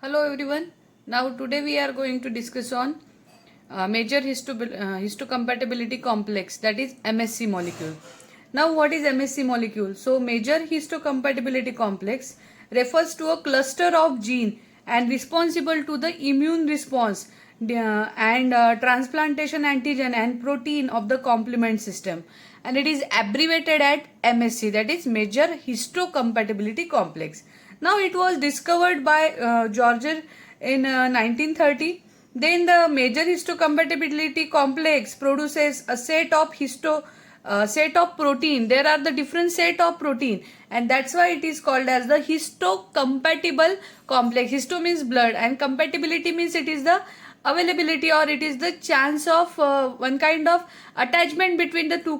Hello everyone. Now today we are going to discuss on major histocompatibility complex, that is MSC molecule. Now what is MSC molecule? So major histocompatibility complex refers to a cluster of gene and responsible to the immune response and transplantation antigen and protein of the complement system, and it is abbreviated at MSC, that is major histocompatibility complex. Now it was discovered by George in 1930. Then the major histocompatibility complex produces a set of protein. There are the different set of protein, and that's why it is called as the histocompatible complex. Histo means blood and compatibility means it is the availability, or it is the chance of one kind of attachment between the two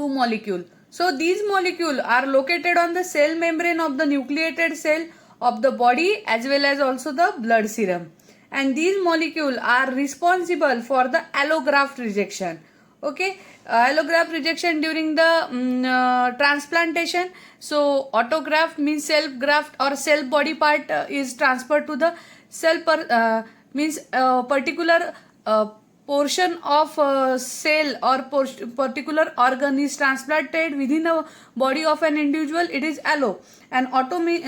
molecule. So these molecules are located on the cell membrane of the nucleated cell of the body as well as also the blood serum, and these molecules are responsible for the allograft rejection. Okay, allograft rejection during the transplantation. So autograft means self graft or self body part is transferred to the means particular portion of cell or particular organ is transplanted within the body of an individual. It is allo, and auto means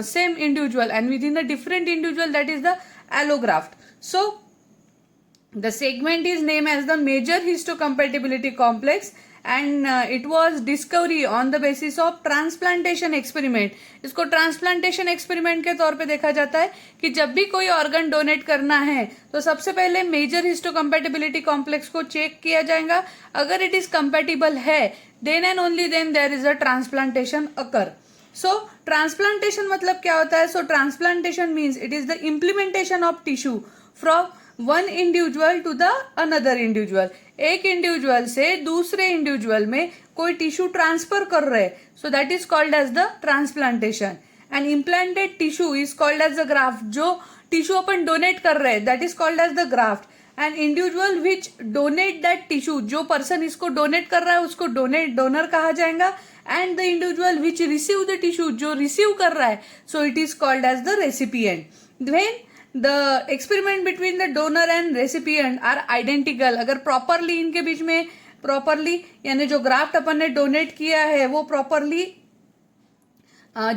same individual, and within the different individual, that is the allograft. So the segment is named as the major histocompatibility complex, and it was discovery on the basis of transplantation experiment. इसको transplantation experiment के तौर पे देखा जाता है कि जब भी कोई ऑर्गन डोनेट करना है तो सबसे पहले मेजर हिस्टोकम्पैटिबिलिटी कॉम्प्लेक्स को चेक किया जाएगा. अगर इट इज कंपैटिबल है, then and only then there is a transplantation occur. So transplantation मतलब क्या होता है? So transplantation means it is the implementation of tissue from one individual to the another individual. एक individual से दूसरे individual में कोई टिश्यू ट्रांसफर कर रहे, so that is called as the transplantation. And implanted tissue is called as the graft. जो tissue अपन donate कर रहे हैं, that is called as the graft. And individual which donate that tissue, जो person इसको donate कर रहा है उसको डोनर कहा जाएगा. And the individual which receive the tissue, जो रिसीव कर रहा है, so it is called as the recipient. When the experiment between the donor and recipient are identical, अगर properly इनके बीच में properly यानी जो ग्राफ्ट अपन ने डोनेट किया है वो properly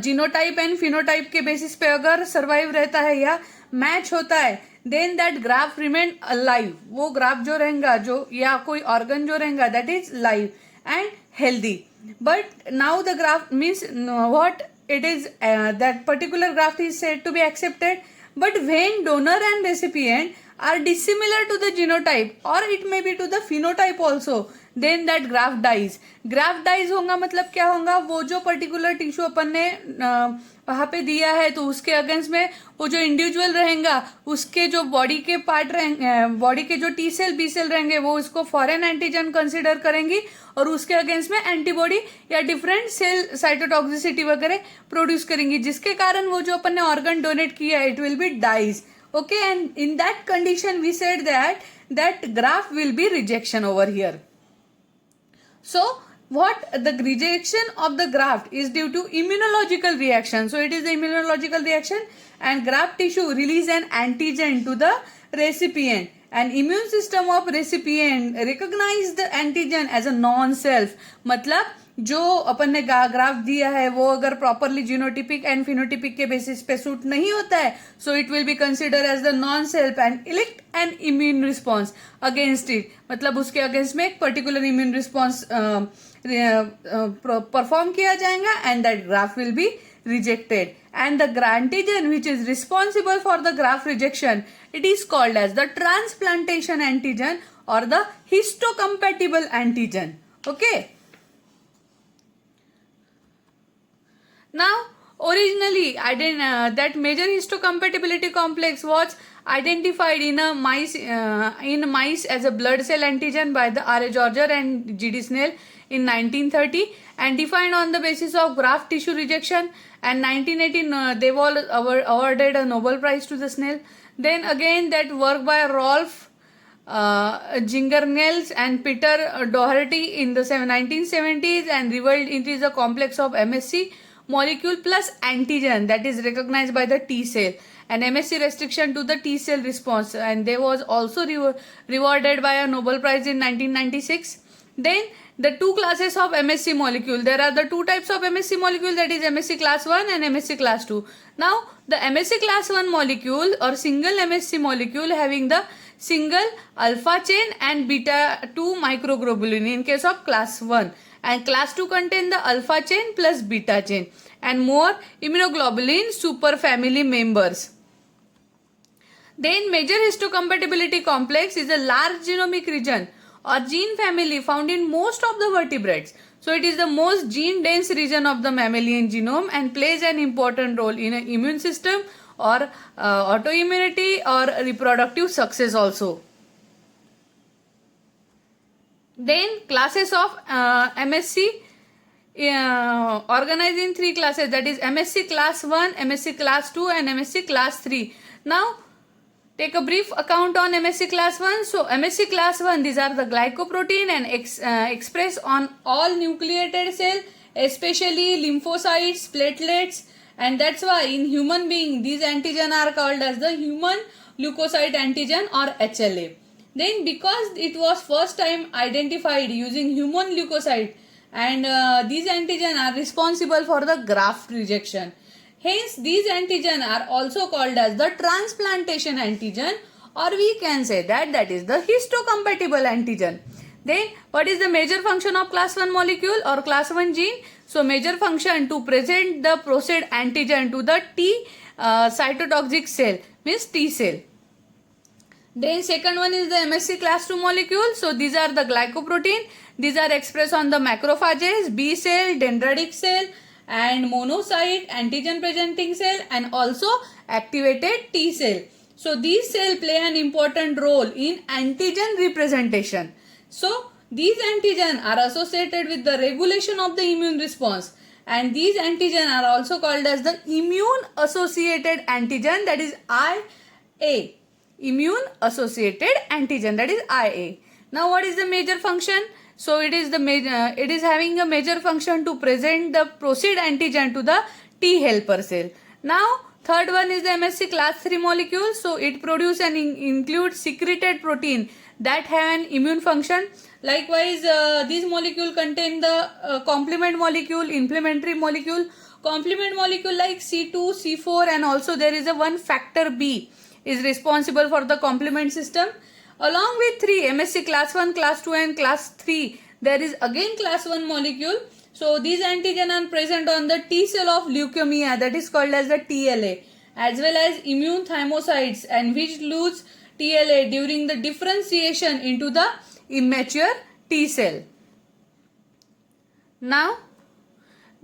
जीनोटाइप एंड फिनोटाइप के बेसिस पे अगर सर्वाइव रहता है या मैच होता है, then that graft remain live. वो ग्राफ जो रहेगा, जो या कोई ऑर्गन जो रहेगा, that is live and healthy. But now the graft means what it is, that particular graft is said to be accepted. But when donor and recipient are dissimilar to the genotype or it may be to the phenotype also, then that graft dies. Graft dies होगा मतलब क्या होगा? वो जो particular tissue अपन ने वहां पे दिया है, तो उसके अगेंस्ट में वो जो इंडिविजुअल रहेगा, उसके जो बॉडी के पार्ट रहेंगे, बॉडी के जो टी सेल बी सेल रहेंगे, वो इसको फॉरेन एंटीजन कंसिडर करेंगी और उसके अगेंस्ट में एंटीबॉडी या डिफरेंट सेल साइटोटॉक्सिसिटी वगैरह प्रोड्यूस करेंगी, जिसके कारण वो जो अपन ने ऑर्गन डोनेट किया है, it will be dies. Okay, and in that condition we said that graft will be rejection over here. So what the rejection of the graft is due to immunological reaction. So it is the immunological reaction, and graft tissue release an antigen to the recipient, and immune system of recipient recognize the antigen as a non-self. मतलब जो अपन ने graph दिया है वो अगर properly genotypic and phenotypic के basis पे suit नहीं होता है, so it will be consider as the non self and elect an immune response against it. मतलब उसके अगेंस्ट में एक पर्टिकुलर इम्यून रिस्पॉन्स परफॉर्म किया जाएगा, and that graph will be rejected. And the antigen which is responsible for the graft rejection, it is called as the transplantation antigen or the histocompatible antigen. Okay. Now, originally, that major histocompatibility complex was identified in mice as a blood cell antigen by the R. A. Georger and G. D. Snell in 1930, and defined on the basis of graft tissue rejection. And 1918, they were awarded a Nobel Prize to the Snell. Then again, that work by Rolf Gingerngels and Peter Doherty in the 1970s, and revealed it is a complex of MSC molecule plus antigen that is recognized by the T cell, and MSC restriction to the T cell response, and they was also rewarded by a Nobel Prize in 1996. Then the two classes of MSC molecule. There are the two types of MSC molecule, that is MSC class 1 and MSC class 2. Now the MSC class 1 molecule or single MSC molecule having the single alpha chain and beta 2 microglobulin in case of class 1, and class 2 contain the alpha chain plus beta chain and more immunoglobulin superfamily members. Then major histocompatibility complex is a large genomic region or gene family found in most of the vertebrates. So it is the most gene dense region of the mammalian genome and plays an important role in an immune system or autoimmunity or reproductive success also. Then classes of MSC organized in three classes, that is MSC class 1, MSC class 2 and MSC class 3. Now take a brief account on MSC class 1. So MSC class 1, these are the glycoprotein and express on all nucleated cell, especially lymphocytes, platelets, and that's why in human being these antigen are called as the human leukocyte antigen or HLA. Then because it was first time identified using human leukocyte, and these antigen are responsible for the graft rejection. Hence, these antigen are also called as the transplantation antigen, or we can say that is the histocompatible antigen. Then, what is the major function of class 1 molecule or class 1 gene? So, major function to present the processed antigen to the T cytotoxic cell, means T cell. Then, second one is the MSC class 2 molecule. So, these are the glycoprotein. These are expressed on the macrophages, B cell, dendritic cell, and monocyte, antigen presenting cell, and also activated T cell. So these cells play an important role in antigen representation. So these antigen are associated with the regulation of the immune response, and these antigen are also called as the immune associated antigen, that is IA. Immune associated antigen, that is IA. Now what is the major function? So it is having a major function to present the processed antigen to the T helper cell. Now third one is the MSC class 3 molecule. So it produce and include secreted protein that have an immune function. Likewise, these molecule contain the complement molecule, inflammatory molecule, complement molecule like C2, C4, and also there is a one factor B is responsible for the complement system. Along with 3 MSC class 1, class 2 and class 3, there is again class 1 molecule. So these antigen are present on the T cell of leukemia, that is called as the TLA, as well as immune thymocytes, and which lose TLA during the differentiation into the immature T cell. Now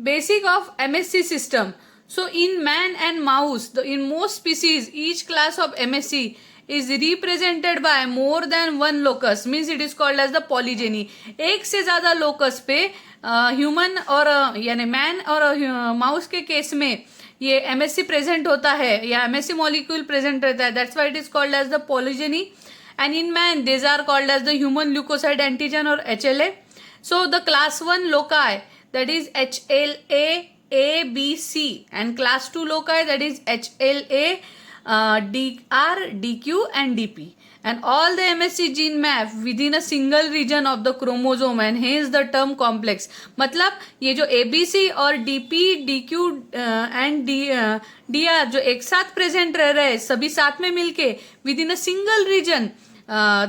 basic of MSC system. So in man and mouse, in most species, each class of MSC is represented by more than one locus, means it is called as the polygyny. एक से ज़्यादा locus पे human और यानी man और mouse के case में ये MSC प्रेजेंट होता है या MSC मॉलिक्यूल प्रेजेंट रहता है. That's why it is called as the polygeny. And in man these are called as the human leukocyte antigen or HLA. So the class 1 loci, that is HLA A, B, C, and class 2 loci, that is HLA, DR, DQ and DP, and all the MSC gene map within a single region of the chromosome, and hence the term complex. मतलब ये जो ABC और DP, DQ and DR जो एक साथ present रह रहे हैं सभी साथ में मिलके within a single region,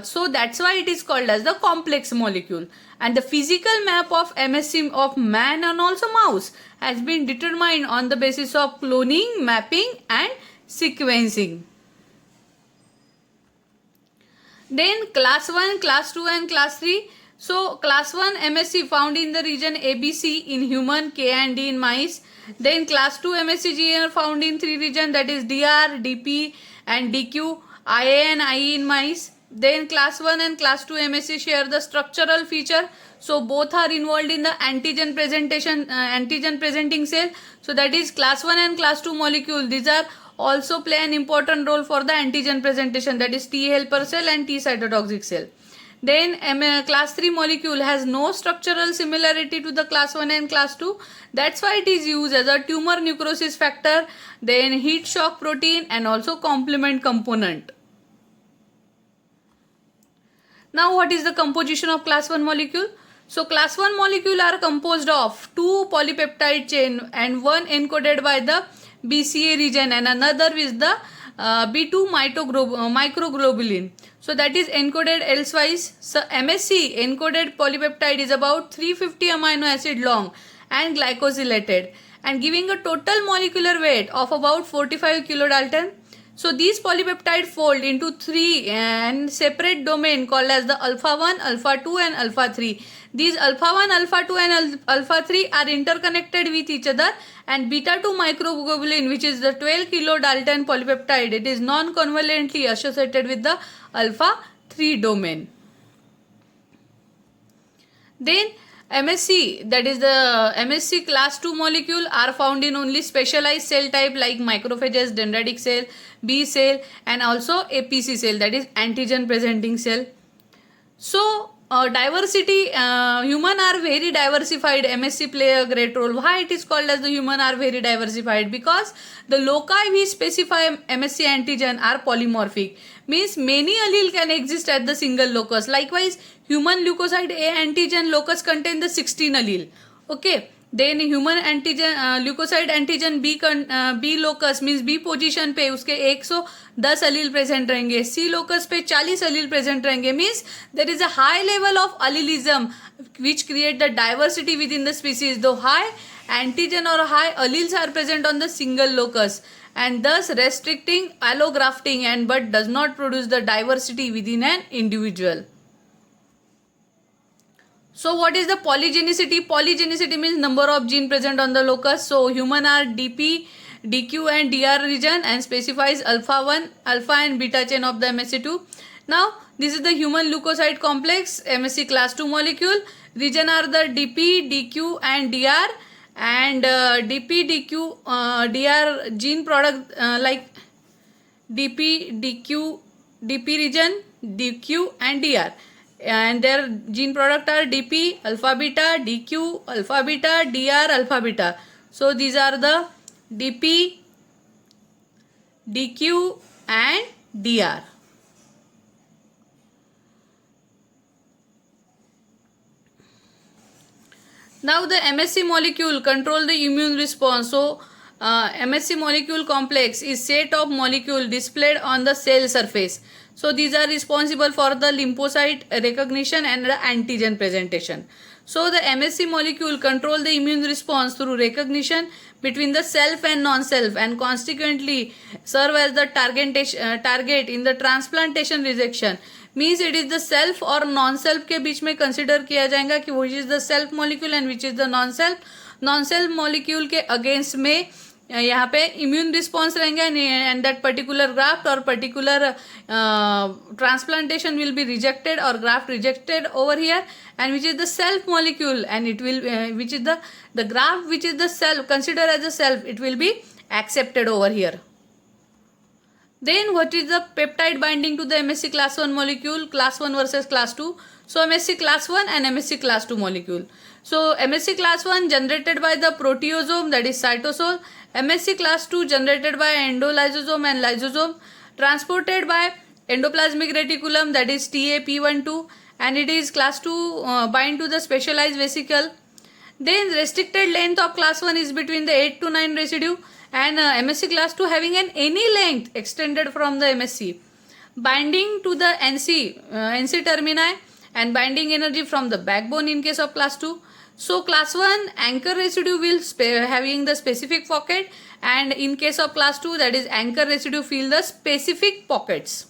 so that's why it is called as the complex molecule. And the physical map of MSC of man and also mouse has been determined on the basis of cloning, mapping and sequencing. Then class 1, class 2 and class 3. So class 1 MSC found in the region ABC in human, K and D in mice. Then class 2 MSC gene are found in 3 regions, that is DR, DP and DQ, IA and IE in mice. Then class 1 and class 2 MSC share the structural feature. So both are involved in the antigen presentation, antigen presenting cell. So that is class 1 and class 2 molecule. These are also play an important role for the antigen presentation, that is T helper cell and T cytotoxic cell. Then class 3 molecule has no structural similarity to the class 1 and class 2. That's why it is used as a tumor necrosis factor, then heat shock protein, and also complement component. Now what is the composition of class 1 molecule? So class 1 molecule are composed of 2 polypeptide chain and one encoded by the BCA region and another with the B2 microglobulin. So that is encoded elsewise. So MSC encoded polypeptide is about 350 amino acid long and glycosylated and giving a total molecular weight of about 45 kilodalton. So these polypeptide fold into 3 and separate domain called as the alpha 1, alpha 2 and alpha 3. These alpha 1, alpha 2 and alpha 3 are interconnected with each other, and beta 2 microglobulin, which is the 12 kilodalton polypeptide, it is non-covalently associated with the alpha 3 domain. Then MSC, that is the MSC class 2 molecule are found in only specialized cell type like macrophages, dendritic cell, B cell and also APC cell, that is antigen presenting cell. So diversity, human are very diversified. MSC play a great role. Why it is called as the human are very diversified? Because the loci we specify MSC antigen are polymorphic. Means many allele can exist at the single locus. Likewise, human leukocyte A antigen locus contain the 16 allele. Okay. Then human antigen leukocyte antigen B locus means B position पे उसके 110 allele present रहेंगे. C locus पे 40 allele present रहेंगे. Means there is a high level of allelism which create the diversity within the species. Though high antigen or high alleles are present on the single locus and thus restricting allografting and but does not produce the diversity within an individual. So what is the polygenicity? Polygenicity means number of gene present on the locus. So human are DP, DQ and DR region and specifies alpha 1, alpha and beta chain of the MSC2. Now this is the human leukocyte complex MSC class 2 molecule. Region are the DP, DQ and DR and DP, DQ, DR gene product like DP, DQ, DP region, DQ and DR. And their gene product are DP, alpha beta, DQ, alpha beta, DR, alpha beta. So these are the DP, DQ and DR. Now the MSC molecule control the immune response. So MSC molecule complex is set of molecule displayed on the cell surface. So these are responsible for the lymphocyte recognition and the antigen presentation. So the MSC molecule control the immune response through recognition between the self and non-self and consequently serve as the target in the transplantation rejection. Means it is the self or non-self के बीच में consider किया जाएगा कि which is the self molecule and which is the non-self. Non-self molecule के against में यहाँ पे immune response रहेंगे and that particular graft or particular transplantation will be rejected or graft rejected over here, and which is the self molecule and it will which is the graft which is the self considered as a self, it will be accepted over here. Then what is the peptide binding to the MSC class 1 molecule, class 1 versus class 2? So MSC class 1 and MSC class 2 molecule. So MSC class 1 generated by the proteasome, that is cytosol. MSC class 2 generated by endolysosome and lysosome, transported by endoplasmic reticulum, that is TAP12, and it is class 2 bind to the specialized vesicle. Then restricted length of class 1 is between the 8 to 9 residue and MSC class 2 having an any length extended from the MSC. Binding to the NC termini and binding energy from the backbone in case of class 2. So class 1 anchor residue will having the specific pocket, and in case of class 2 that is anchor residue fill the specific pockets.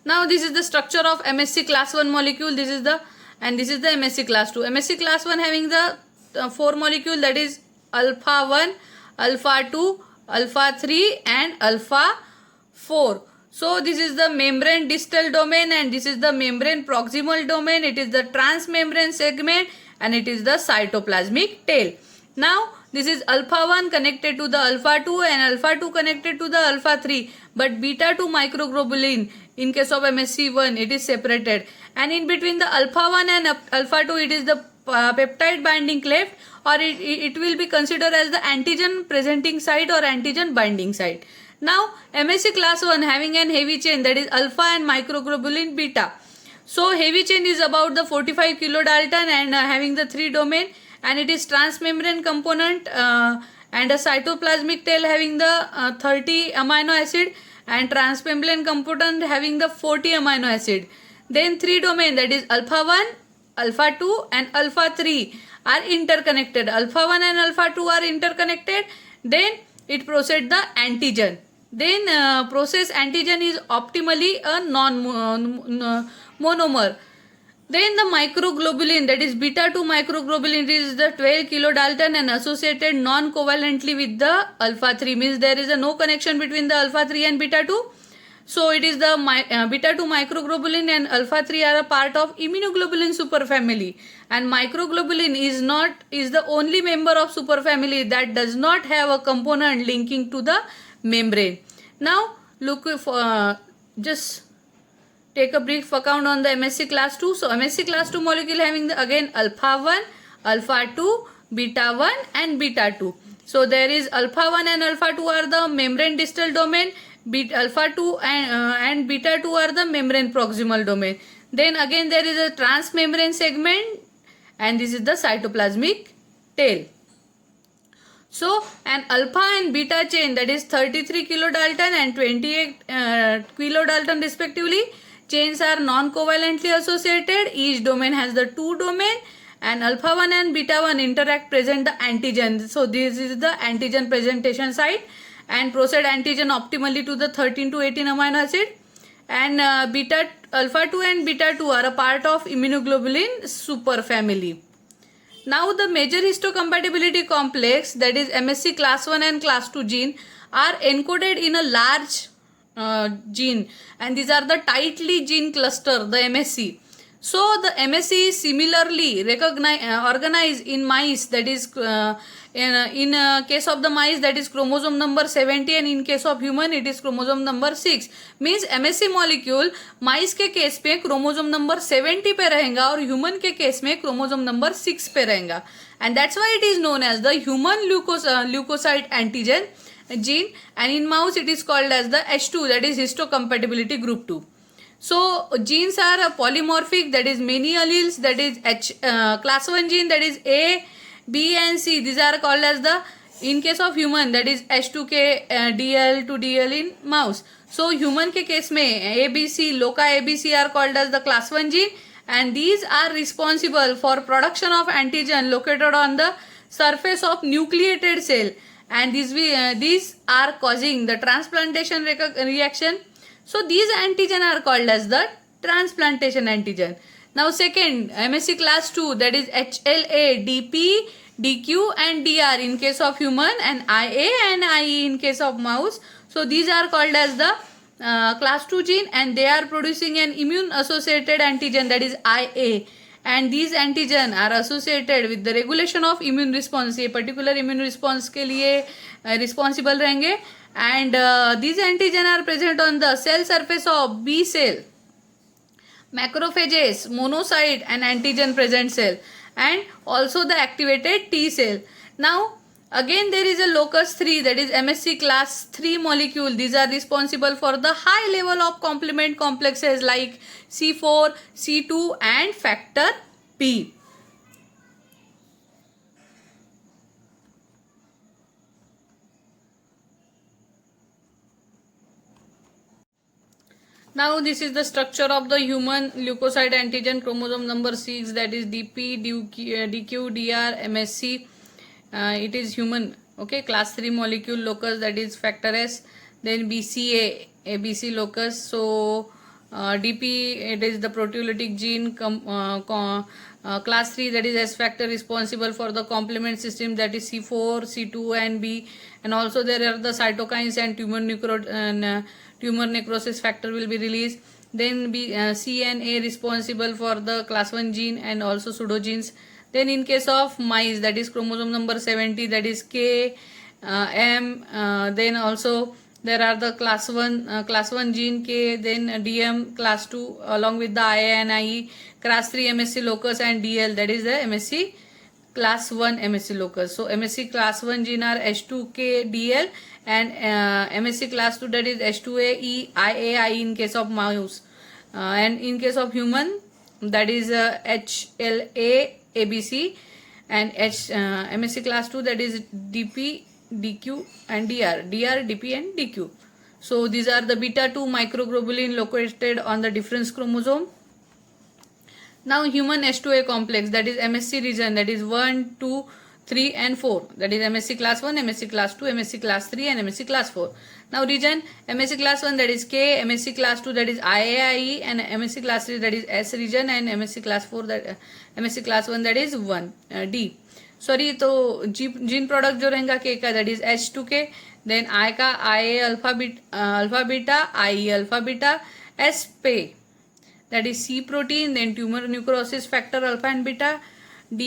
Now this is the structure of MSC class 1 molecule. This is the MSC class 2. MSC class 1 having the 4 molecule, that is alpha 1, alpha 2, alpha 3 and alpha 4. So this is the membrane distal domain and this is the membrane proximal domain. It is the transmembrane segment and it is the cytoplasmic tail. Now this is alpha 1 connected to the alpha 2 and alpha 2 connected to the alpha 3, but beta 2 microglobulin In case of MSC1, it is separated. And in between the alpha 1 and alpha 2, it is the peptide binding cleft, or it will be considered as the antigen presenting site or antigen binding site. Now, MSC class 1 having an heavy chain, that is alpha and microglobulin beta. So, heavy chain is about the 45 kilodalton and having the 3 domain, and it is transmembrane component and a cytoplasmic tail having the 30 amino acid, and transmembrane component having the 40 amino acid. Then 3 domain, that is alpha 1, alpha 2 and alpha 3 are interconnected. Alpha 1 and alpha 2 are interconnected. Then it proceeds the antigen. Then process antigen is optimally a monomer. Then the microglobulin, that is beta 2 microglobulin, is the 12 kilodalton and associated non-covalently with the alpha 3, means there is no connection between the alpha 3 and beta 2. So it is the beta 2 microglobulin and alpha 3 are a part of immunoglobulin superfamily, and microglobulin is the only member of superfamily that does not have a component linking to the membrane. Now look for just take a brief account on the MSC class 2. So MSC class 2 molecule having the again alpha 1, alpha 2, beta 1 and beta 2. So there is alpha 1 and alpha 2 are the membrane distal domain, alpha 2 and beta 2 are the membrane proximal domain. Then again there is a transmembrane segment, and this is the cytoplasmic tail. So an alpha and beta chain, that is 33 kilodalton and 28 kilodalton respectively, chains are non-covalently associated. Each domain has the 2 domain, and alpha 1 and beta 1 interact, present the antigen. So this is the antigen presentation site, and proceed antigen optimally to the 13 to 18 amino acid. And alpha 2 and beta 2 are a part of immunoglobulin superfamily. Now the major histocompatibility complex, that is MSC class 1 and class 2 gene, are encoded in a large gene, and these are the tightly gene cluster, the MSC. So the MSC is similarly organized in mice, that is in case of the mice that is chromosome number 70, and in case of human it is chromosome number 6. Means MSC molecule माइस के case में chromosome number 70 पे रहेगा और human के case में chromosome number 6 पे रहेगा, and that's why it is known as the human leukocyte antigen gene, and in mouse it is called as the H2, that is histocompatibility group 2. So genes are polymorphic, that is many alleles, that is class 1 gene, that is A, B and C, these are called as the, in case of human, that is H2K DL to DL in mouse. So human के case में ABC, loci ABC are called as the class 1 gene, and these are responsible for production of antigen located on the surface of nucleated cell, and these are causing the transplantation reaction. So these antigen are called as the transplantation antigen. Now second, MSC class 2, that is HLA, DP, DQ and DR in case of human, and IA and IE in case of mouse. So these are called as the class 2 gene, and they are producing an immune associated antigen, that is IA, and these antigen are associated with the regulation of immune response. ये particular immune response के लिए responsible रहेंगे, and these antigen are present on the cell surface of B cell, macrophages, monocyte and antigen present cell, and also the activated T cell. Now again there is a locus 3, that is MSC class 3 molecule. These are responsible for the high level of complement complexes like C4, C2 and factor P. Now this is the structure of the human leukocyte antigen chromosome number 6, that is DP, DQ, DR, MSC. It is human, okay, class 3 molecule locus, that is factor S. Then BCA, ABC locus. So DP, it is the proteolytic gene, class 3, that is S factor, responsible for the complement system, that is C4, C2 and B, and also there are the cytokines and tumor necrosis factor will be released. Then C and A responsible for the class 1 gene and also pseudogenes. Then in case of mice, that is chromosome number 70, that is K, M, then also there are the class 1 gene K, then DM class 2 along with the IA and IE, class 3 MSC locus and DL, that is the MSC class 1 MSC locus. So MSC class 1 gene are H2K DL and MSC class 2 that is H2A IAI in case of mouse, and in case of human that is HLA ABC, and MSC class 2 that is DP DQ and DR, DP and DQ. So these are the beta 2 microglobulin located on the difference chromosome. Now human H2A complex, that is MSC region, that is 1, 2, 3 and 4, that is MSC class 1, MSC class 2, MSC class 3 and MSC class 4. Now region MSC class 1 that is K, MSC class 2 that is IAIE, and MSC class 3 that is S region, and MSC class 4 that MSC class 1 that is 1 D. Sorry, तो gene product जो रहेगा के का that is H2K, then I का IA alpha beta, IE alpha beta, S पे that is C protein, then tumour necrosis factor alpha and beta, D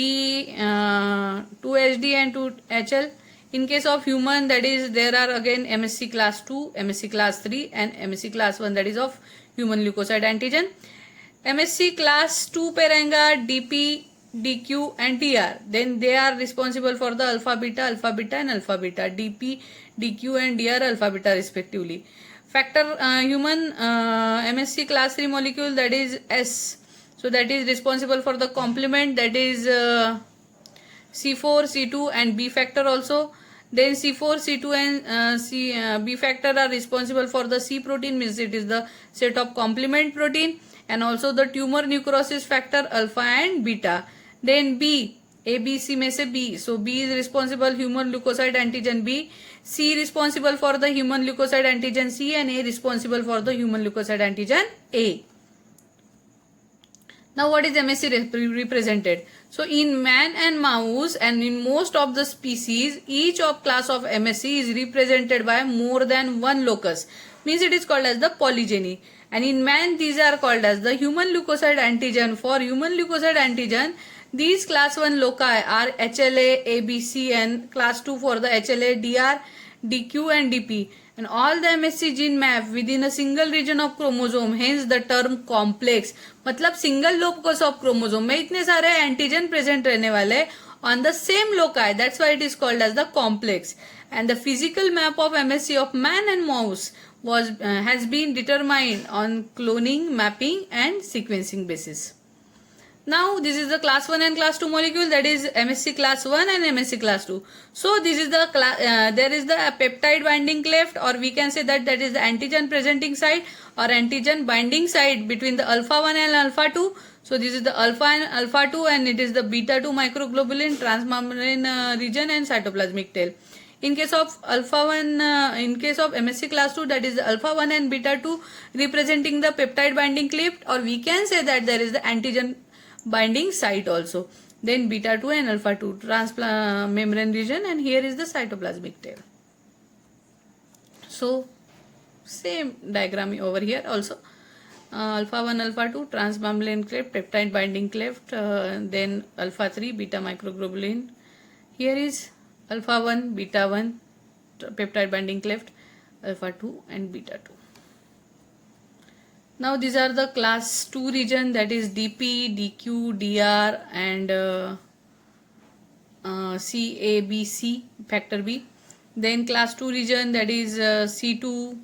2HD and 2HL. In case of human, that is there are again MSC class 2, MSC class 3 and MSC class 1 that is of human leukocyte antigen. MSC class 2 पे रहेगा DP, DQ and DR. Then they are responsible for the alpha beta and alpha beta, DP, DQ and DR alpha beta respectively. Factor human MSC class 3 molecule that is S. So that is responsible for the complement, that is C4, C2 and B factor also. Then C4, C2 and B factor are responsible for the C protein, means it is the set of complement protein, and also the tumor necrosis factor alpha and beta. Then B, A, B, C में से B. So B is responsible human leukocyte antigen B, C responsible for the human leukocyte antigen C, and A responsible for the human leukocyte antigen A. Now what is MSC represented? So in man and mouse and in most of the species, each of class of MSC is represented by more than one locus, means it is called as the polygyny. And in man these are called as the human leukocyte antigen. For human leukocyte antigen, these class 1 loci are HLA, ABC, and class 2 for the HLA, DR, DQ and DP. And all the MSC gene map within a single region of chromosome, hence the term complex. मतलब single locus of chromosome में इतने सारे antigen present रहने वाले on the same loci, that's why it is called as the complex. And the physical map of MSC of man and mouse has been determined on cloning, mapping and sequencing basis. Now this is the class 1 and class 2 molecule, that is MSC class 1 and MSC class 2. So this is the there is the peptide binding cleft, or we can say that is the antigen presenting site or antigen binding site between the alpha 1 and alpha 2. So this is the alpha and alpha 2, and it is the beta 2 microglobulin, transmembrane region and cytoplasmic tail. In case of alpha 1, in case of MSC class 2, that is the alpha 1 and beta 2 representing the peptide binding cleft, or we can say that there is the antigen binding site also. Then beta 2 and alpha 2 transmembrane region, and here is the cytoplasmic tail. So same diagram over here also. Alpha 1, alpha 2 transmembrane cleft, peptide binding cleft, then alpha 3 beta microglobulin. Here is alpha 1, beta 1 peptide binding cleft, alpha 2 and beta 2. Now these are the class 2 region, that is DP, DQ, DR and CABC factor B. Then class 2 region, that is C2,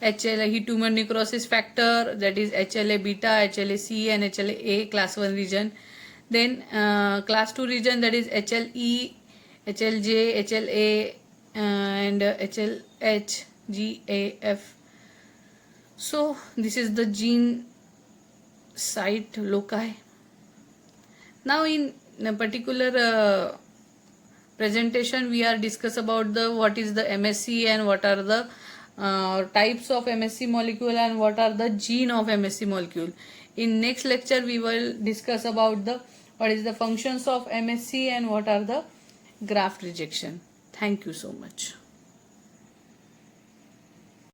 HLA tumor necrosis factor, that is HLA beta, HLA C and HLA A, class 1 region. Then class 2 region, that is HLE, HLJ, HLA and HLH, GAF. So this is the gene site loci. Now in a particular presentation we are discuss about the what is the MSC and what are the types of MSC molecule and what are the gene of MSC molecule. In next lecture we will discuss about the what is the functions of MSC and what are the graft rejection. Thank you so much.